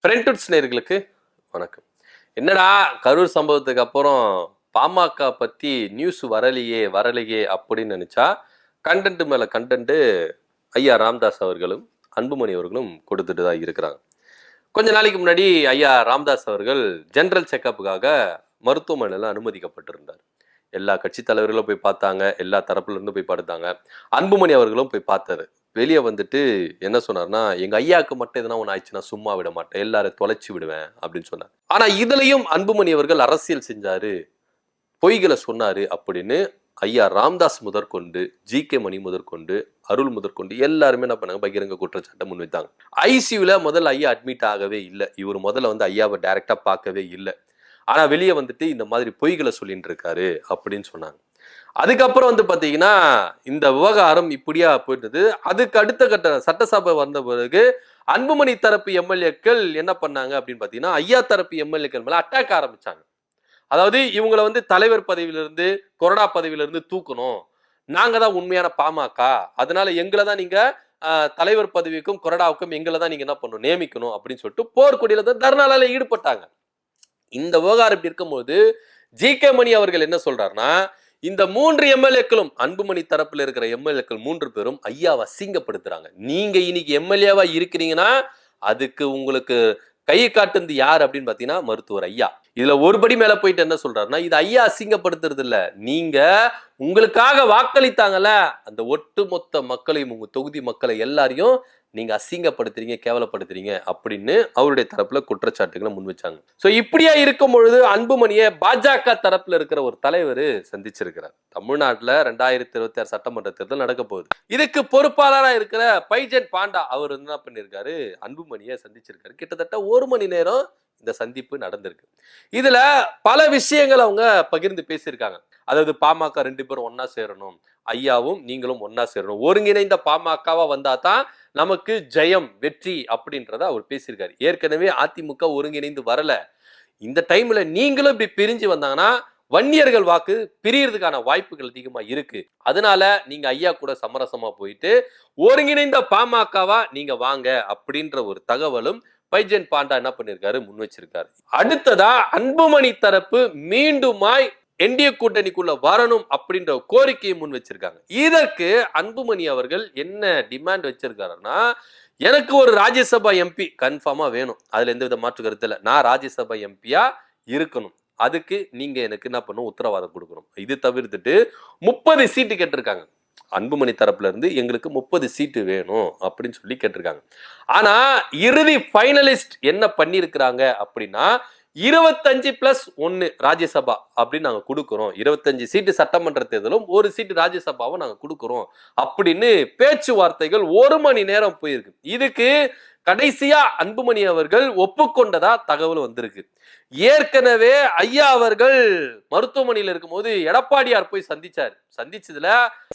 பிரெண்ட்வுட்ஸ் நேயர்களுக்கு வணக்கம். என்னடா கரூர் சம்பவத்துக்கு அப்புறம் பாமக பத்தி நியூஸ் வரலையே அப்படின்னு நினைச்சா கண்டென்ட் மேல கண்டென்ட் ஐயா ராமதாஸ் அவர்களும் அன்புமணி அவர்களும் கொடுத்துட்டு தான் இருக்கிறாங்க. கொஞ்ச நாளைக்கு முன்னாடி ஐயா ராமதாஸ் அவர்கள் ஜெனரல் செக்கப்புக்காக மருத்துவமனையில அனுமதிக்கப்பட்டிருந்தார். எல்லா கட்சி தலைவர்களும் போய் பார்த்தாங்க, எல்லா தரப்புல இருந்து போய் பார்த்தாங்க. அன்புமணி அவர்களும் போய் பார்த்தாரு. வெளியே வந்துட்டு என்ன சொன்னார்னா, எங்க ஐயாவுக்கு மட்டும் எதனா ஒன்று ஆயிடுச்சுன்னா சும்மா விட மாட்டேன், எல்லாரும் தொலைச்சு விடுவேன் அப்படின்னு சொன்னார். ஆனா இதுலயும் அன்புமணி அவர்கள் அரசியல் செஞ்சாரு, பொய்களை சொன்னாரு அப்படின்னு ஐயா ராமதாஸ் முதற்கொண்டு, ஜி.கே. மணி முதற்கொண்டு, அருள் முதற்கொண்டு எல்லாருமே என்ன பண்ணாங்க, பகிரங்க குற்றச்சாட்டை முன்வைத்தாங்க. ஐசியூல முதல்ல ஐயா அட்மிட் ஆகவே இல்லை. இவர் முதல்ல வந்து ஐயாவை டைரக்டா பார்க்கவே இல்லை. ஆனா வெளியே வந்துட்டு இந்த மாதிரி பொய்களை சொல்லிட்டு இருக்காரு அப்படின்னு சொன்னாங்க. அதுக்கப்புறம் வந்து பாத்தீங்கன்னா இந்த விவகாரம் இப்படியா போயிட்டது. அதுக்கு அடுத்த கட்ட சட்டசபை வந்த பிறகு அன்புமணி தரப்பு எம்எல்ஏக்கள் என்ன பண்ணாங்க அப்படின்னு பாத்தீங்கன்னா, ஐயா தரப்பு எம்எல்ஏக்கள் மேல அட்டாக் ஆரம்பிச்சாங்க. அதாவது இவங்களை வந்து தலைவர் பதவியிலிருந்து கொறடா பதவியிலிருந்து தூக்கணும், நாங்க தான் உண்மையான பாமக, அதனால எங்களை தான் நீங்க தலைவர் பதவிக்கும் கொறடாவுக்கும் எங்களை தான் நீங்க என்ன பண்ணணும், நியமிக்கணும் அப்படின்னு சொல்லிட்டு போர்க்கொடியில தான் தர்ணால ஈடுபட்டாங்க. இந்த விவகாரம் இப்படி இருக்கும்போது ஜி.கே. மணி அவர்கள் என்ன சொல்றாருன்னா, இந்த 3 எம்எல்ஏக்களும் அன்புமணி தரப்புல இருக்கிற எம்எல்ஏக்கள் 3 பேரும் ஐயாவை அசிங்கப்படுத்துறாங்க. நீங்க இன்னைக்கு எம்எல்ஏவா இருக்கிறீங்கன்னா அதுக்கு உங்களுக்கு கை காட்டுந்து யார் அப்படின்னு பாத்தீங்கன்னா மருத்துவர் ஐயா. இதுல ஒருபடி மேல போயிட்டு என்ன சொல்றாருன்னா, இது ஐயா அசிங்கப்படுத்துறது இல்ல, நீங்க உங்களுக்காக வாக்களித்தாங்கல்ல அந்த ஒட்டுமொத்த மக்களையும், உங்க தொகுதி மக்களை எல்லாரையும் நீங்க அசிங்கப்படுத்துறீங்க, கேவலப்படுத்துறீங்க அப்படின்னு அவருடைய தரப்புல குற்றச்சாட்டுகளை முன் வச்சாங்க. சோ இப்படியா இருக்கும் பொழுது அன்புமணியை பாஜக தரப்புல இருக்கிற ஒரு தலைவர் சந்திச்சிருக்கிறார். தமிழ்நாட்டுல 2026 சட்டமன்ற தேர்தல் நடக்க போகுது. இதுக்கு பொறுப்பாளரா இருக்கிற பைஜன் பாண்டா அவர் என்ன பண்ணிருக்காரு, அன்புமணியை சந்திச்சிருக்காரு. கிட்டத்தட்ட 1 மணி நேரம் இந்த சந்திப்பு நடந்திருக்கு. இதுல பல விஷயங்கள் அவங்க பகிர்ந்து பேசியிருக்காங்க. அதாவது பாமக 2 பேரும் ஒன்னா சேரணும், ஐயாவும் நீங்களும் ஒன்னா சேரணும், ஒருங்கிணைந்த பாமகவா வந்தா தான் நமக்கு ஜெயம் வெற்றி அப்படின்றத அவர் பேசியிருக்காரு. ஏற்கனவே அதிமுக ஒருங்கிணைந்து வரல, இந்த டைம்ல நீங்களும் இப்படி பிரிஞ்சு வந்தாங்கன்னா வன்னியர்கள் வாக்கு பிரியறதுக்கான வாய்ப்புகள் அதிகமா இருக்கு. அதனால நீங்க ஐயா கூட சமரசமா போயிட்டு ஒருங்கிணைந்த பாமகவா நீங்க வாங்க அப்படின்ற ஒரு தகவலும் பைஜன் பாண்டா என்ன பண்ணிருக்காரு, முன் வச்சிருக்காரு. அடுத்ததா அன்புமணி தரப்பு மீண்டுமாய் என்டிஏ கூட்டணிக்குள்ள வரணும் அப்படின்ற கோரிக்கையை முன் வச்சிருக்காங்க. இதற்கு அன்புமணி அவர்கள் என்ன டிமாண்ட் வச்சிருக்காருன்னா, எனக்கு ஒரு ராஜ்யசபா எம்பி கன்ஃபார்மா வேணும், அதுல எந்த வித மாற்று கருத்து இல்லை, நான் ராஜ்யசபா எம்பியா இருக்கணும், அதுக்கு நீங்க எனக்கு என்ன பண்ணும், உத்தரவாதம் கொடுக்கணும். இது தவிர்த்துட்டு 30 சீட்டு கேட்டிருக்காங்க. அன்புமணி தரப்புல இருந்து எங்களுக்கு 30 சீட்டு வேணும் அப்படின்னு சொல்லி கேட்டிருக்காங்க. ஆனா இறுதி ஃபைனலிஸ்ட் என்ன பண்ணிருக்கிறாங்க அப்படின்னா, 25+1 ராஜ்யசபா அப்படின்னு நாங்க கொடுக்கிறோம், 25 சீட்டு சட்டமன்ற தேர்தலும் 1 சீட்டு ராஜ்யசபாவும் நாங்க கொடுக்கிறோம் அப்படின்னு பேச்சுவார்த்தைகள் 1 மணி நேரம் போயிருக்கு. இதுக்கு கடைசியா அன்புமணி அவர்கள் ஒப்புக்கொண்டதா தகவல் வந்திருக்கு. ஏற்கனவே ஐயா அவர்கள் மருத்துவமனையில் இருக்கும்போது எடப்பாடியார் போய் சந்திச்சதுல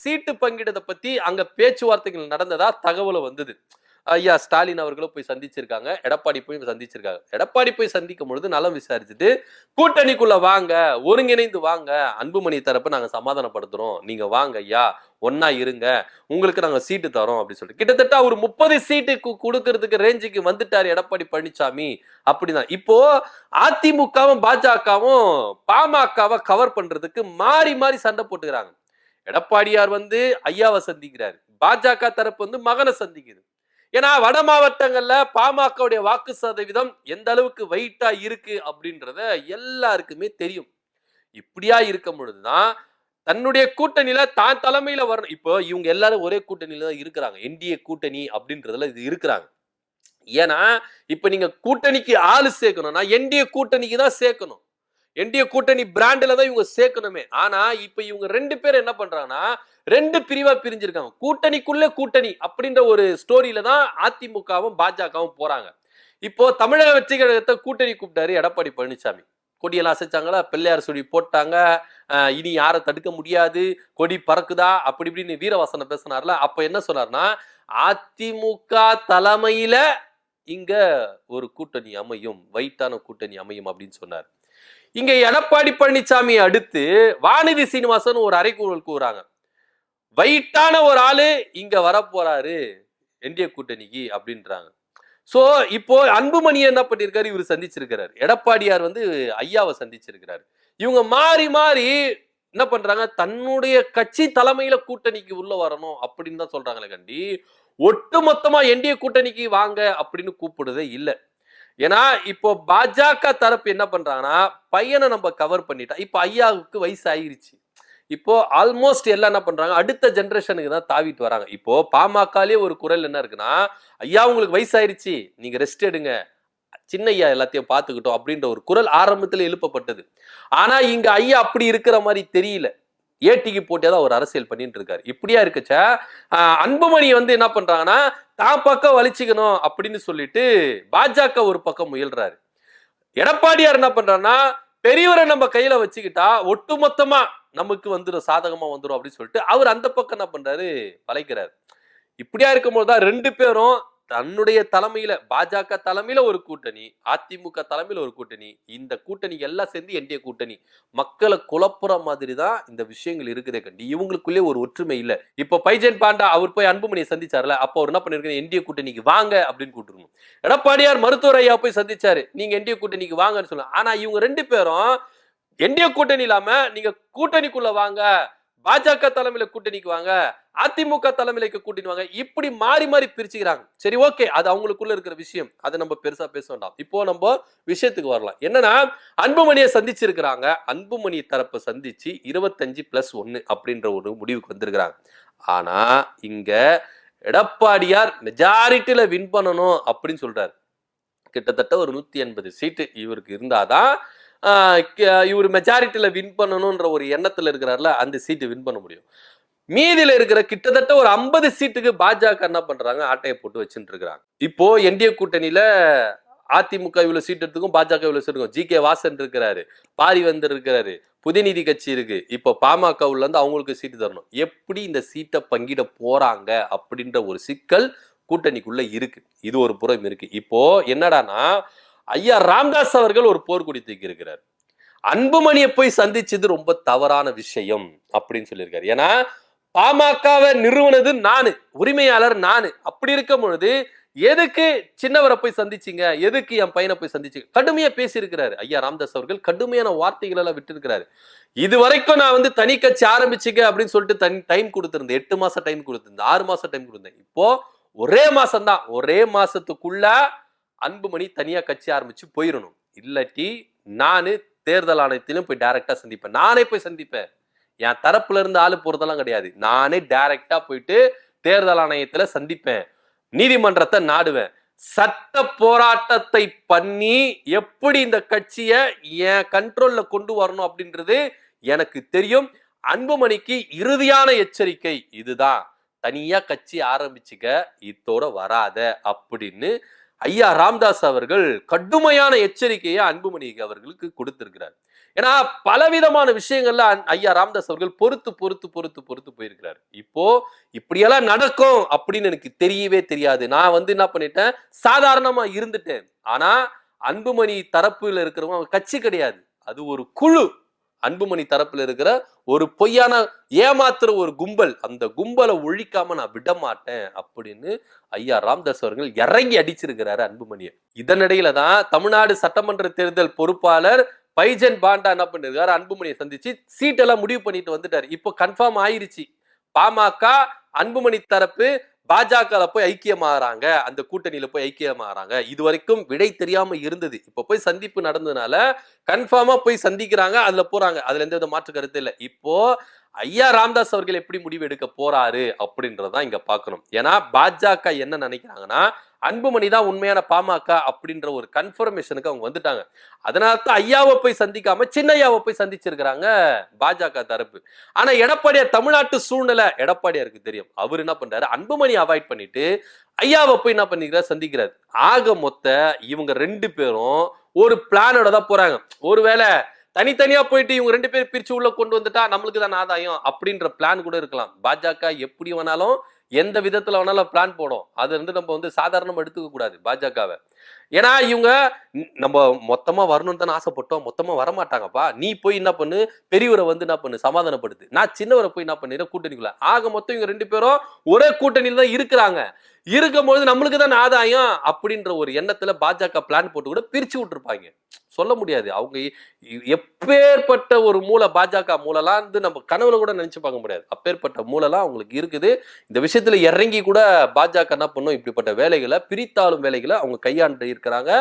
சீட்டு பங்கிடத்தை பத்தி அங்க பேச்சுவார்த்தைகள் நடந்ததா தகவல் வந்தது. ஐயா ஸ்டாலின் அவர்களும் போய் சந்திச்சிருக்காங்க, எடப்பாடி போய் சந்திச்சிருக்காங்க. எடப்பாடி போய் சந்திக்கும் பொழுது நலம் விசாரிச்சுட்டு கூட்டணிக்குள்ள வாங்க, ஒருங்கிணைந்து வாங்க, அன்புமணி தரப்பு நாங்க சமாதானப்படுத்துறோம், நீங்க வாங்க ஐயா, ஒன்னா இருங்க, உங்களுக்கு நாங்க சீட்டு தரோம் அப்படின்னு சொல்லிட்டு கிட்டத்தட்ட ஒரு 30 சீட்டு கொடுக்கறதுக்கு ரேஞ்சுக்கு வந்துட்டாரு எடப்பாடி பழனிசாமி. அப்படிதான் இப்போ அதிமுகவும் பாஜகவும் பாமகவை கவர் பண்றதுக்கு மாறி மாறி சண்டை போட்டுக்கிறாங்க. எடப்பாடியார் வந்து ஐயாவை சந்திக்கிறாரு, பாஜக தரப்பு வந்து மகனை சந்திக்குது. ஏன்னா வட மாவட்டங்கள்ல பாமகவுடைய வாக்கு சதவீதம் எந்த அளவுக்கு வெயிட்டா இருக்கு அப்படின்றத எல்லாருக்குமே தெரியும். இப்படியா இருக்கும் பொழுதுதான் தன்னுடைய கூட்டணியில தான் தலைமையில வரணும். இப்போ இவங்க எல்லாரும் ஒரே கூட்டணியில தான் இருக்கிறாங்க, என்டிஏ கூட்டணி அப்படின்றதுல இது இருக்கிறாங்க. ஏன்னா இப்ப நீங்க கூட்டணிக்கு ஆளு சேர்க்கணும்னா என்டிஏ கூட்டணிக்கு தான் சேர்க்கணும், என்டிஏ கூட்டணி பிராண்ட்ல தான் இவங்க சேர்க்கணுமே. ஆனா இப்ப இவங்க 2 பேர் என்ன பண்றாங்கன்னா 2 பிரிவா பிரிஞ்சிருக்காங்க. கூட்டணிக்குள்ள கூட்டணி அப்படின்ற ஒரு ஸ்டோரியில தான் அதிமுகவும் பாஜகவும் போறாங்க. இப்போ தமிழக வெற்றி கழகத்தை கூட்டணி கூப்பிட்டாரு எடப்பாடி பழனிசாமி. கொடியெல்லாம் அசைச்சாங்களா, பிள்ளையார் சொல்லி போட்டாங்க, இனி யாரை தடுக்க முடியாது, கொடி பறக்குதா அப்படி இப்படின்னு வீரவாசனம் பேசினார்ல. அப்ப என்ன சொன்னார்னா, அதிமுக தலைமையில இங்க ஒரு கூட்டணி அமையும், வெயிட்டான கூட்டணி அமையும் அப்படின்னு சொன்னார். இங்க எடப்பாடி பழனிசாமி அடுத்து வானதி சீனிவாசன் ஒரு அறைகூறல் கூறாங்க, வெயிட்டான ஒரு ஆளு இங்க வரப்போறாரு என்டிஏ கூட்டணிக்கு அப்படின்றாங்க. சோ இப்போ அன்புமணியை என்ன பண்ணிருக்காரு, இவர் சந்திச்சிருக்கிறாரு. எடப்பாடியார் வந்து ஐயாவை சந்திச்சிருக்கிறாரு. இவங்க மாறி மாறி என்ன பண்றாங்க, தன்னுடைய கட்சி தலைமையில கூட்டணிக்கு உள்ள வரணும் அப்படின்னு தான் சொல்றாங்களே கண்டி, ஒட்டு மொத்தமா என்டிஏ கூட்டணிக்கு வாங்க அப்படின்னு கூப்பிடுறதே இல்ல. ஏன்னா இப்போ பாஜக தரப்பு என்ன பண்றாங்கன்னா, பையனை நம்ம கவர் பண்ணிட்டா, இப்ப ஐயாவுக்கு வயசு ஆயிருச்சு. இப்போ ஆல்மோஸ்ட் எல்லாம் என்ன பண்றாங்க, அடுத்த ஜெனரேஷனுக்கு தான் தாவிட்டு வராங்க. இப்போ பாமகலயே ஒரு குரல் என்ன இருக்குன்னா, ஐயா உங்களுக்கு வயசாயிருச்சு, நீங்க ரெஸ்ட் எடுங்க, சின்ன ஐயா எல்லாத்தையும் பார்த்துக்கிட்டோம் அப்படின்ற ஒரு குரல் ஆரம்பத்தில் எழுப்பப்பட்டது. ஆனா இங்க ஐயா அப்படி இருக்கிற மாதிரி தெரியல. ஏட்டிக்கு போட்டியாதான் ஒரு அரசியல் பண்ணிட்டு இருக்காரு. இப்படியா இருக்குச்ச அன்புமணி வந்து என்ன பண்றாங்கன்னா, தான் பக்கம் வலிச்சுக்கணும் அப்படின்னு சொல்லிட்டு பாஜக ஒரு பக்கம் முயல்றாரு. எடப்பாடியார் என்ன பண்றாருன்னா, பெரியவரை நம்ம கையில வச்சுக்கிட்டா ஒட்டுமொத்தமா நமக்கு வந்துடும், சாதகமா வந்துடும் அப்படின்னு சொல்லிட்டு அவர் அந்த பக்கம் என்ன பண்றாரு, வளைக்கிறாரு. இப்படியா இருக்கும்போது தான் ரெண்டு பேரும் தன்னுடைய தலைமையில, பாஜக தலைமையில ஒரு கூட்டணி, அதிமுக தலைமையில ஒரு கூட்டணி, இந்த கூட்டணி எல்லாம் சேர்ந்து என்டிஏ கூட்டணி, மக்களை குழப்புற மாதிரி தான் இந்த விஷயங்கள் இருக்குதே கண்டி. இவங்களுக்குள்ளே ஒரு ஒற்றுமை இல்ல. இப்ப பைஜன் பாண்டா அவர் போய் அன்புமணியை சந்திச்சார்ல, அப்போ அவர் என்ன பண்ணிருக்காரு, என்டிஏ கூட்டணிக்கு வாங்க அப்படின்னு கூப்பிட்டுருக்கணும். எடப்பாடியார் மருத்துவர் ஐயா போய் சந்திச்சாரு, நீங்க என்டிஏ கூட்டணிக்கு வாங்கன்னு சொல்லுங்க. ஆனா இவங்க ரெண்டு பேரும் என்டிஏ கூட்டணி இல்லாம நீங்க கூட்டணிக்குள்ள வாங்க, பாஜக தலைமையில கூட்டணிக்கு வாங்க, அதிமுக தலைமையில கூட்டணி வாங்க, இப்படி மாறி மாறி பிரிச்சுக்கிறாங்க. சரி ஓகே, அது அவங்களுக்குள்ள இருக்கிற விஷயம், அதை நம்ம பெருசா பேச வேண்டாம். இப்போ நம்ம விஷயத்துக்கு வரலாம். என்னன்னா, அன்புமணியை சந்திச்சிருக்கிறாங்க. அன்புமணி தரப்பை சந்திச்சு 25+1 அப்படின்ற ஒரு முடிவுக்கு வந்திருக்கிறாங்க. ஆனா இங்க எடப்பாடியார் மெஜாரிட்டியில வின் பண்ணணும் அப்படின்னு சொல்றாரு. கிட்டத்தட்ட ஒரு 180 சீட்டு இவருக்கு இருந்தாதான் இவர் மெஜாரிட்டியில வின் பண்ணணும்ன்ற ஒரு எண்ணத்துல இருக்கிறார்ல, அந்த சீட்டு வின் பண்ண முடியும். மீதியில இருக்கிற கிட்டத்தட்ட ஒரு 50 சீட்டுக்கு பாஜக என்ன பண்றாங்க, ஆட்டையை போட்டு வச்சுட்டு இருக்காங்க. இப்போ என்டிஏ கூட்டணியில அதிமுக இவ்வளவு சீட் எடுத்துக்கும், பாஜக இவ்வளவு சீட் இருக்கும். ஜி.கே. வாசன் இருக்கிறாரு, பாரிவேந்தர் இருக்கிறாரு, புதிநீதி கட்சி இருக்கு. இப்போ பாமக உள்ள இருந்து அவங்களுக்கு சீட்டு தரணும். எப்படி இந்த சீட்டை பங்கிட போறாங்க அப்படின்ற ஒரு சிக்கல் கூட்டணிக்குள்ள இருக்கு. இது ஒரு புறம் இருக்கு. இப்போ என்னடானா, ஐயா ராமதாஸ் அவர்கள் ஒரு போர்க்குடி தூக்கி இருக்கிறார். அன்புமணியை போய் சந்திச்சது ரொம்ப தவறான விஷயம் அப்படின்னு சொல்லியிருக்காரு. ஏன்னா பாமகவை நிறுவனது நானு, உரிமையாளர் நானு. அப்படி இருக்கும் பொழுது எதுக்கு சின்னவரை போய் சந்திச்சீங்க, எதுக்கு என் பையனை போய் சந்திச்சு கடுமையா பேசியிருக்கிறாரு. ஐயா ராமதாஸ் அவர்கள் கடுமையான வார்த்தைகள் எல்லாம் விட்டு இருக்கிறாரு. இது வரைக்கும் நான் வந்து தனி கட்சி ஆரம்பிச்சுக்க அப்படின்னு சொல்லிட்டு டைம் கொடுத்திருந்தேன். 8 மாசம் டைம் கொடுத்திருந்தேன், 6 மாசம் டைம் கொடுத்தேன். இப்போ ஒரே மாசம் தான், ஒரே மாசத்துக்குள்ள அன்புமணி தனியா கட்சி ஆரம்பிச்சு போயிடணும். இல்லாட்டி நானு தேர்தல் ஆணையத்திலும் போய் டைரக்டா சந்திப்பேன். நானே போய் சந்திப்பேன். என் தரப்புல இருந்து ஆளு போறதெல்லாம் கிடையாது. நானே டைரக்டா போயிட்டு தேர்தல் ஆணையத்துல சந்திப்பேன், நீதிமன்றத்தை நாடுவேன், சட்ட போராட்டத்தை பண்ணி எப்படி இந்த கட்சியை என் கண்ட்ரோல்ல கொண்டு வரணும் அப்படின்றது எனக்கு தெரியும். அன்புமணிக்கு இறுதியான எச்சரிக்கை இதுதான், தனியா கட்சி ஆரம்பிச்சுக்க, இதோட வராத அப்படின்னு ஐயா ராமதாஸ் அவர்கள் கடுமையான எச்சரிக்கையை அன்புமணி அவர்களுக்கு கொடுத்திருக்கிறார். ஏன்னா பலவிதமான விஷயங்கள்ல ஐயா ராமதாஸ் அவர்கள் பொறுத்து பொறுத்து பொறுத்து பொறுத்து போயிருக்கிறார். இப்போ இப்படியெல்லாம் நடக்கும் அப்படின்னு எனக்கு தெரியவே தெரியாது. நான் வந்து என்ன பண்ணிட்டேன், சாதாரணமா இருந்துட்டேன். ஆனா அன்புமணி தரப்புல இருக்கிறவங்க கட்சி கிடையாது, அது ஒரு குழு. அன்புமணி தரப்புல இருக்கிற ஒரு பொய்யான ஏமாத்துற ஒரு கும்பல், அந்த கும்பலை ஒழிக்காம நான் விட மாட்டேன் அப்படின்னு ஐயா ராமதாஸ் அவர்கள் இறங்கி அடிச்சிருக்கிறாரு அன்புமணியை. இதனிடையில தான் தமிழ்நாடு சட்டமன்ற தேர்தல் பொறுப்பாளர் பைஜன் பாண்டா என்ன பண்ணிருக்காரு, அன்புமணியை சந்திச்சு சீட்டெல்லாம் முடிவு பண்ணிட்டு வந்துட்டாரு. இப்போ கன்ஃபார்ம் ஆயிருச்சு, பாமக அன்புமணி தரப்பு பாஜக போய் ஐக்கியமாகறாங்க, அந்த கூட்டணியில போய் ஐக்கியமாகறாங்க. இது வரைக்கும் விடை தெரியாம இருந்தது. இப்ப போய் சந்திப்பு நடந்ததுனால கன்ஃபார்மா போய் சந்திக்கிறாங்க, அதுல போறாங்க. அதுல எந்த வித மாற்று கருத்து இல்லை. இப்போ ஐயா ராமதாஸ் அவர்கள் எப்படி முடிவு எடுக்க போறாரு அப்படின்றதான் இங்க பாக்கணும். ஏன்னா பாஜக என்ன நினைக்கிறாங்கன்னா, அன்புமணி தான் உண்மையான பாமக அப்படின்ற ஒரு கன்ஃபர்மேஷனுக்கு அவங்க வந்துட்டாங்க. அதனாலதான் ஐயாவை போய் சந்திக்காம சின்னையாவை போய் சந்திச்சிருக்கிறாங்க பாஜக தரப்பு. ஆனா எடப்பாடியார் தமிழ்நாட்டு சூழ்நிலை எடப்பாடியாருக்கு தெரியும். அவர் என்ன பண்றாரு, அன்புமணி அவாய்ட் பண்ணிட்டு ஐயாவை போய் என்ன பண்ணிக்கிறார், சந்திக்கிறார். ஆக மொத்த இவங்க ரெண்டு பேரும் ஒரு பிளானோட தான் போறாங்க. ஒருவேளை தனித்தனியா போயிட்டு இவங்க ரெண்டு பேரும் பிரிச்சு உள்ள கொண்டு வந்துட்டா நம்மளுக்கு தான் ஆதாயம் அப்படின்ற பிளான் கூட இருக்கலாம். பாஜக எப்படி வேணாலும் எந்த விதத்துல வேணாலும் பிளான் போடும். அது வந்து நம்ம வந்து சாதாரணமா எடுத்துக்க கூடாது பாஜகவை. ஏன்னா இவங்க நம்ம மொத்தமா வரணும்னு தானே ஆசைப்பட்டோம், மொத்தமா வரமாட்டாங்கப்பா. நீ போய் என்ன பண்ணு, பெரியவரை வந்து என்ன பண்ணு, சமாதானப்படுத்து. நான் சின்னவரை போய் என்ன பண்ணிடுறேன் கூட்டணிக்குள்ள. ஆக மொத்தம் இவங்க ரெண்டு பேரும் ஒரே கூட்டணியில தான் இருக்கிறாங்க. இருக்கும்போது நம்மளுக்கு தான் ஆதாயம் அப்படின்ற ஒரு எண்ணத்துல பாஜக பிளான் போட்டு கூட பிரிச்சு விட்டுருப்பாங்க. சொல்ல முடியாது. அவங்க எப்பேற்பட்ட ஒரு மூளை பாஜக மூளைலாம் வந்து நம்ம கனவுல கூட நினைச்சு பார்க்க முடியாது. அப்பேற்பட்ட மூளைலாம் அவங்களுக்கு இருக்குது. இந்த விஷயத்துல இறங்கி கூட பாஜக என்ன பண்ணும், இப்படிப்பட்ட வேலைகளை பிரித்தாளும் வேலைகளை அவங்க கையாண்டு இருக்கிறாங்க.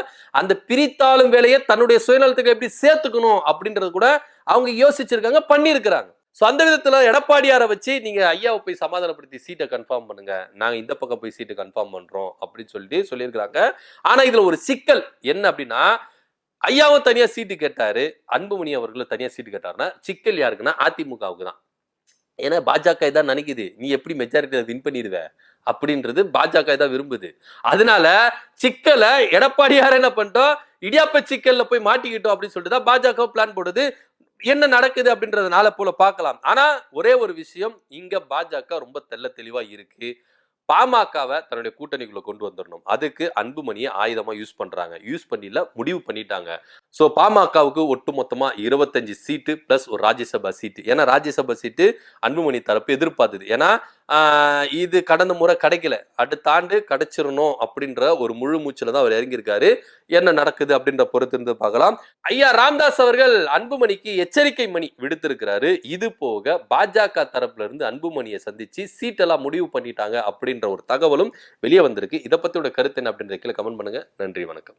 அந்த பிரித்தாளும் வேலையை தன்னுடைய சுயநலத்துக்கு எப்படி சேர்த்துக்கணும் அப்படின்றது கூட அவங்க யோசிச்சிருக்காங்க, பண்ணியிருக்கிறாங்க. சோ அந்த விதத்துல எடப்பாடியாரை வச்சு நீங்க ஐயாவை போய் சமாதானப்படுத்தி சீட்டை கன்ஃபார்ம் பண்ணுங்க, நாங்க இந்த பக்கம் போய் சீட்டை கன்ஃபார்ம் பண்றோம் அப்படின்னு சொல்லிட்டு சொல்லியிருக்கிறாங்க. ஆனா இதுல ஒரு சிக்கல் என்ன அப்படின்னா, ஐயாவும் தனியா சீட்டு கேட்டாரு, அன்புமணி அவர்களும் தனியா சீட்டு கேட்டாருன்னா சிக்கல் யாருக்குன்னா அதிமுகவுக்கு தான். ஏன்னா பாஜக இதான் நினைக்குது, நீ எப்படி மெஜாரிட்டியில வின் பண்ணிடுவ அப்படின்றது பாஜக தான் விரும்புது. அதனால சிக்கலை எடப்பாடியார் என்ன பண்ணிட்டோம், இடியாப்ப சிக்கல்ல போய் மாட்டிக்கிட்டோம் அப்படின்னு சொல்லிட்டு தான் பாஜக பிளான் போடுது. என்ன நடக்குது அப்படின்றத நாளை போல பார்க்கலாம். ஆனா ஒரே ஒரு விஷயம், இங்க பாஜக ரொம்ப தெள்ள தெளிவா இருக்கு. பாமகவை தன்னுடைய கூட்டணிக்குள்ள கொண்டு வந்துடணும். அதுக்கு அன்புமணியை ஆயுதமா யூஸ் பண்றாங்க. யூஸ் பண்ணில முடிவு பண்ணிட்டாங்க. சோ பாமகவுக்கு ஒட்டுமொத்தமா 25 சீட்டு பிளஸ் ஒரு ராஜ்யசபா சீட்டு. ஏன்னா ராஜ்யசபா சீட்டு அன்புமணி தரப்பு எதிர்பார்த்தது. ஏன்னா இது கடந்த முறை கிடைக்கல, அடுத்த ஆண்டு கிடைச்சிடணும் அப்படின்ற ஒரு முழு மூச்சுல தான் அவர் இறங்கியிருக்காரு. என்ன நடக்குது அப்படின்ற பொறுத்து இருந்து பார்க்கலாம். ஐயா ராமதாஸ் அவர்கள் அன்புமணிக்கு எச்சரிக்கை மணி விடுத்திருக்கிறாரு. இது போக பாஜக தரப்புல இருந்து அன்புமணியை சந்திச்சு சீட்டெல்லாம் முடிவு பண்ணிட்டாங்க அப்படின்ற ஒரு தகவலும் வெளியே வந்திருக்கு. இதை பத்தியோட கருத்து என்ன அப்படின்ற கீழே கமெண்ட் பண்ணுங்க. நன்றி, வணக்கம்.